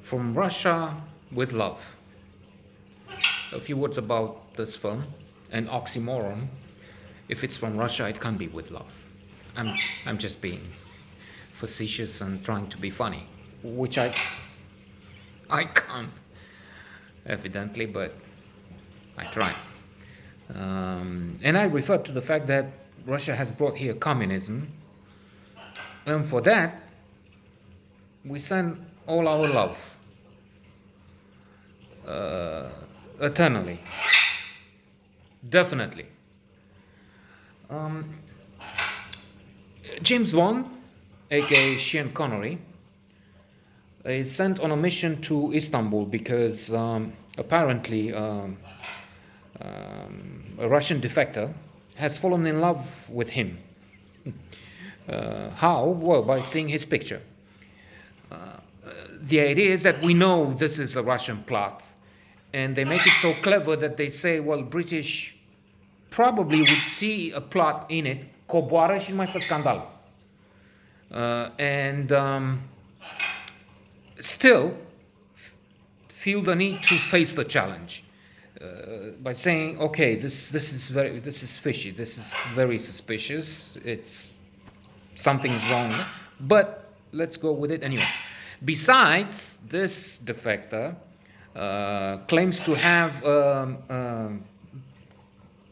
From Russia with Love. A few words about this film. An oxymoron. If it's from Russia, it can't be with love. I'm just being facetious and trying to be funny, which I can't, evidently, but I try. And I refer to the fact that Russia has brought here communism, and for that, we send all our love eternally, definitely. James Bond, aka Sean Connery, is sent on a mission to Istanbul because apparently a Russian defector has fallen in love with him. How? Well, by seeing his picture. The idea is that we know this is a Russian plot, and they make it so clever that they say, well, British probably would see a plot in it, coboară și nu mai fă scandal. And still feel the need to face the challenge by saying, okay, this is fishy, this is very suspicious, something's wrong, but let's go with it anyway. Besides, this defector claims to have a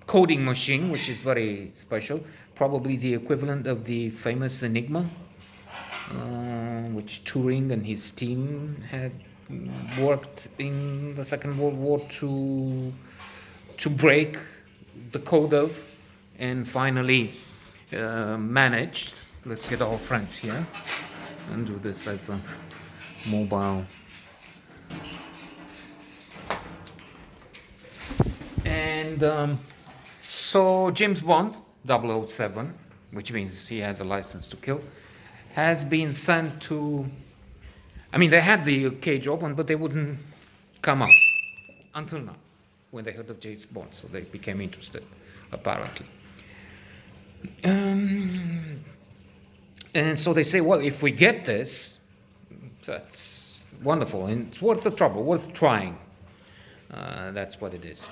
coding machine, which is very special, probably the equivalent of the famous Enigma, which Turing and his team had worked in the Second World War to break the code of, and finally managed. Let's get our friends here and do this as a mobile. And so James Bond 007, which means he has a license to kill, has been sent to, I mean, they had the cage open, but they wouldn't come up until now, when they heard of James Bond, so they became interested, apparently. And so they say, well, if we get this, that's wonderful, and it's worth the trouble, worth trying. That's what it is.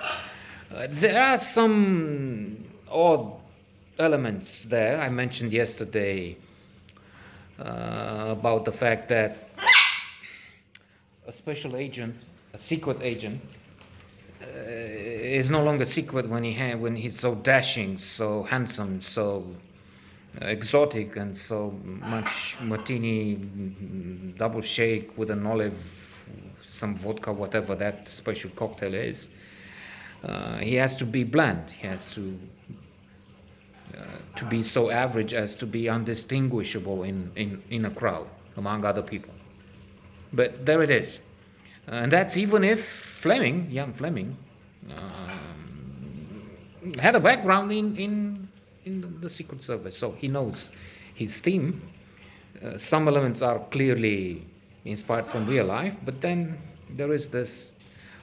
There are some odd elements there. I mentioned yesterday about the fact that a special agent, a secret agent, is no longer secret when he's so dashing, so handsome, so exotic, and so much martini, double shake with an olive, some vodka, whatever that special cocktail is. He has to be bland. He has to be so average as to be undistinguishable in a crowd among other people. But there it is. And that's even if Fleming, young Fleming, had a background in the Secret Service, so he knows his theme. Some elements are clearly inspired from real life, but then there is this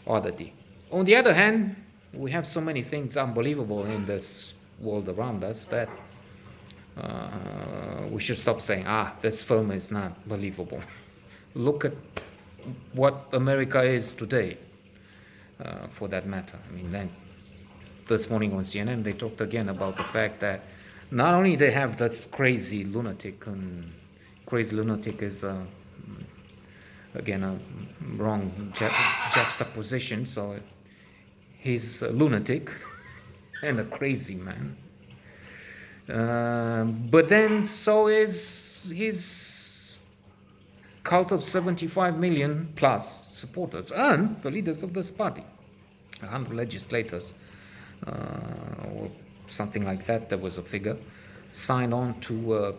oddity. On the other hand, we have so many things unbelievable in this world around us that we should stop saying, this film is not believable. Look at what America is today, for that matter. I mean, then this morning on CNN, they talked again about the fact that not only they have this crazy lunatic, and crazy lunatic is again a wrong juxtaposition, so he's a lunatic and a crazy man. But then so is his cult of 75 million plus supporters and the leaders of this party. 100 legislators, or something like that, there was a figure, signed on to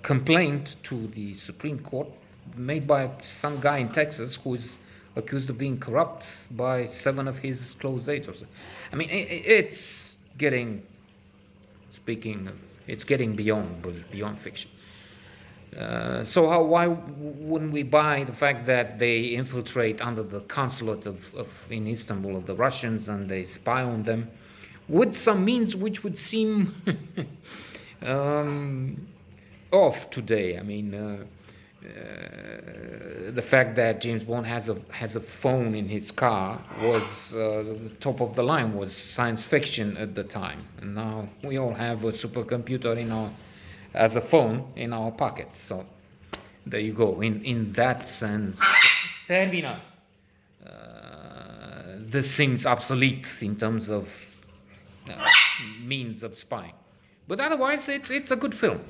complaint to the Supreme Court made by some guy in Texas who is accused of being corrupt by 7 of his close aides. I mean, it's getting beyond fiction. So why wouldn't we buy the fact that they infiltrate under the consulate in Istanbul of the Russians, and they spy on them with some means which would seem of today. I mean, the fact that James Bond has a phone in his car was the top of the line, was science fiction at the time, and now we all have a supercomputer in our as a phone in our pockets. So there you go. In that sense, termina. This seems obsolete in terms of uh, means of spying, but otherwise it's a good film.